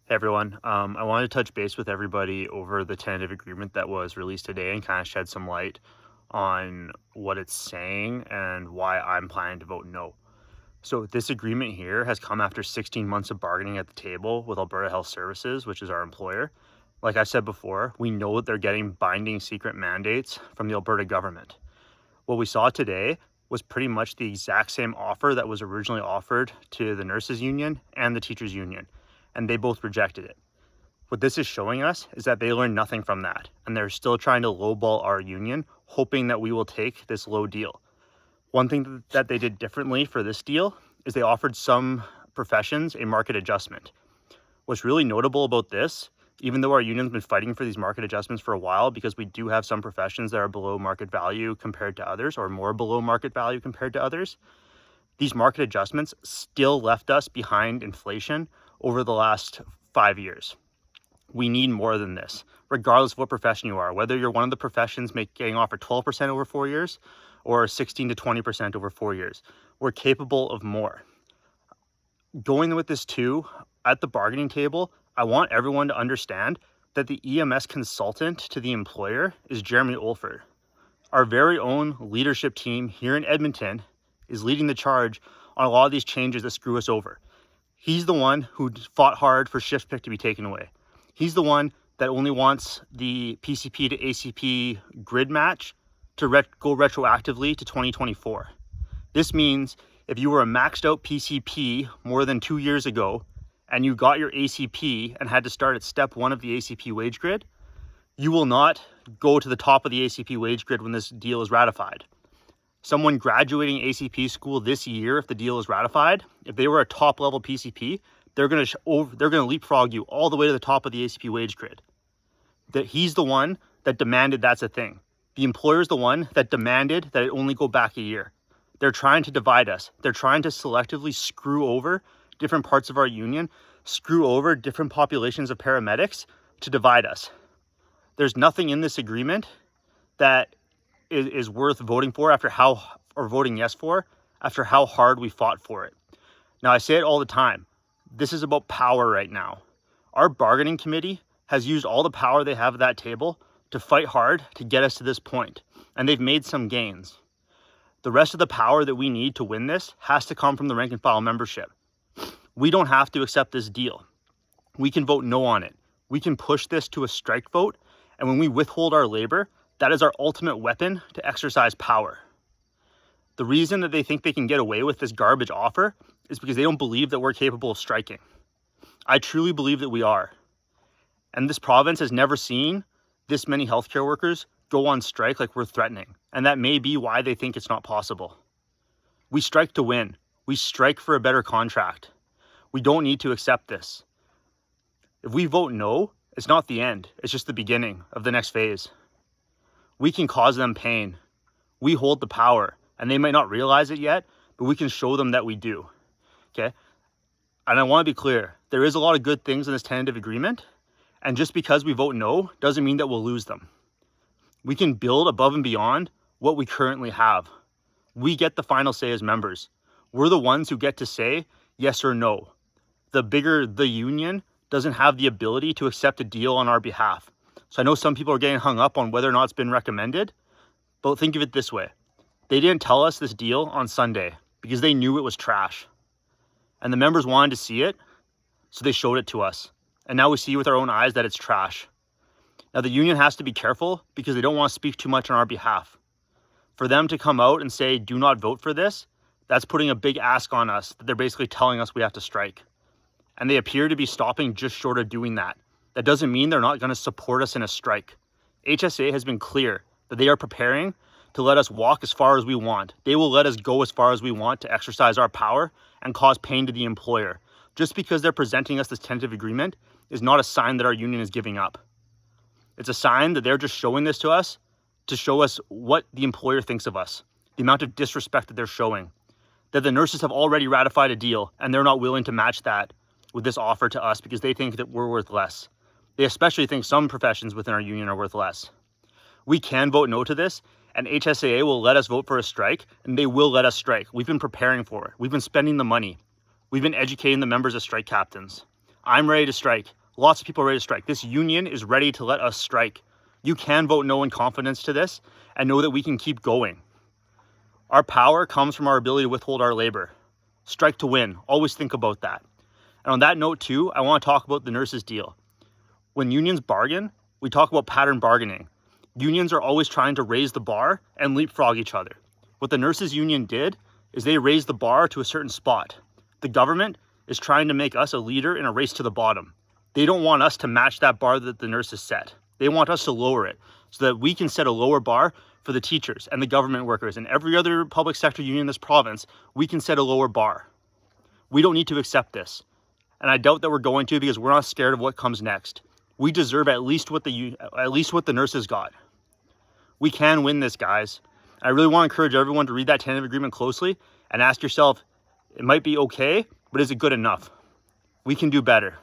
Hey everyone, I wanted to touch base with everybody over the tentative agreement that was released today and kind of shed some light on what it's saying and why I'm planning to vote no. So this agreement here has come after 16 months of bargaining at the table with Alberta Health Services, which is our employer. Like I said before, we know that they're getting binding secret mandates from the Alberta government. What we saw today was pretty much the exact same offer that was originally offered to the nurses union and the teachers union, and they both rejected it. What this is showing us is that they learned nothing from that, and they're still trying to lowball our union, hoping that we will take this low deal. One thing that they did differently for this deal is they offered some professions a market adjustment. What's really notable about this, even though our union's been fighting for these market adjustments for a while, because we do have some professions that are below market value compared to others, or more below market value compared to others, these market adjustments still left us behind inflation over the last 5 years. We need more than this, regardless of what profession you are, whether you're one of the professions getting offered 12% over 4 years or 16 to 20% over 4 years. We're capable of more. Going with this too, at the bargaining table, I want everyone to understand that the EMS consultant to the employer is Jeremy Olford. Our very own leadership team here in Edmonton is leading the charge on a lot of these changes that screw us over. He's the one who fought hard for shift pick to be taken away. He's the one that only wants the PCP to ACP grid match to go retroactively to 2024. This means if you were a maxed out PCP more than 2 years ago and you got your ACP and had to start at step 1 of the ACP wage grid, you will not go to the top of the ACP wage grid when this deal is ratified. Someone graduating ACP school this year, if the deal is ratified, if they were a top level PCP, they're going to leapfrog you all the way to the top of the ACP wage grid. That he's the one that demanded that's a thing. The employer's the one that demanded that it only go back a year. They're trying to divide us. They're trying to selectively screw over different parts of our union, screw over different populations of paramedics to divide us. There's nothing in this agreement that is worth voting for voting yes for after how hard we fought for it. Now, I say it all the time. This is about power right now. Our bargaining committee has used all the power they have at that table to fight hard to get us to this point, and they've made some gains. The rest of the power that we need to win this has to come from the rank and file membership. We don't have to accept this deal. We can vote no on it. We can push this to a strike vote, and when we withhold our labor, that is our ultimate weapon to exercise power. The reason that they think they can get away with this garbage offer is because they don't believe that we're capable of striking. I truly believe that we are. And this province has never seen this many healthcare workers go on strike like we're threatening. And that may be why they think it's not possible. We strike to win. We strike for a better contract. We don't need to accept this. If we vote no, it's not the end. It's just the beginning of the next phase. We can cause them pain. We hold the power, and they might not realize it yet, but we can show them that we do. Okay? And I want to be clear, there is a lot of good things in this tentative agreement, and just because we vote no doesn't mean that we'll lose them. We can build above and beyond what we currently have. We get the final say as members. We're the ones who get to say yes or no. The bigger the union doesn't have the ability to accept a deal on our behalf. So I know some people are getting hung up on whether or not it's been recommended, but think of it this way. They didn't tell us this deal on Sunday because they knew it was trash. And the members wanted to see it, so they showed it to us. And now we see with our own eyes that it's trash. Now the union has to be careful because they don't want to speak too much on our behalf. For them to come out and say, do not vote for this, that's putting a big ask on us that they're basically telling us we have to strike. And they appear to be stopping just short of doing that. That doesn't mean they're not going to support us in a strike. HSA has been clear that they are preparing to let us walk as far as we want. They will let us go as far as we want to exercise our power and cause pain to the employer. Just because they're presenting us this tentative agreement is not a sign that our union is giving up. It's a sign that they're just showing this to us to show us what the employer thinks of us, the amount of disrespect that they're showing, that the nurses have already ratified a deal and they're not willing to match that with this offer to us because they think that we're worth less. They especially think some professions within our union are worth less. We can vote no to this, and HSAA will let us vote for a strike, and they will let us strike. We've been preparing for it. We've been spending the money. We've been educating the members as strike captains. I'm ready to strike. Lots of people are ready to strike. This union is ready to let us strike. You can vote no in confidence to this and know that we can keep going. Our power comes from our ability to withhold our labor. Strike to win. Always think about that. And on that note too, I want to talk about the nurses' deal. When unions bargain, we talk about pattern bargaining. Unions are always trying to raise the bar and leapfrog each other. What the nurses' union did is they raised the bar to a certain spot. The government is trying to make us a leader in a race to the bottom. They don't want us to match that bar that the nurses set. They want us to lower it so that we can set a lower bar for the teachers and the government workers and every other public sector union in this province. We can set a lower bar. We don't need to accept this. And I doubt that we're going to, because we're not scared of what comes next. We deserve at least what the nurses got. We can win this, guys. I really want to encourage everyone to read that tentative agreement closely and ask yourself, it might be okay, but is it good enough? We can do better.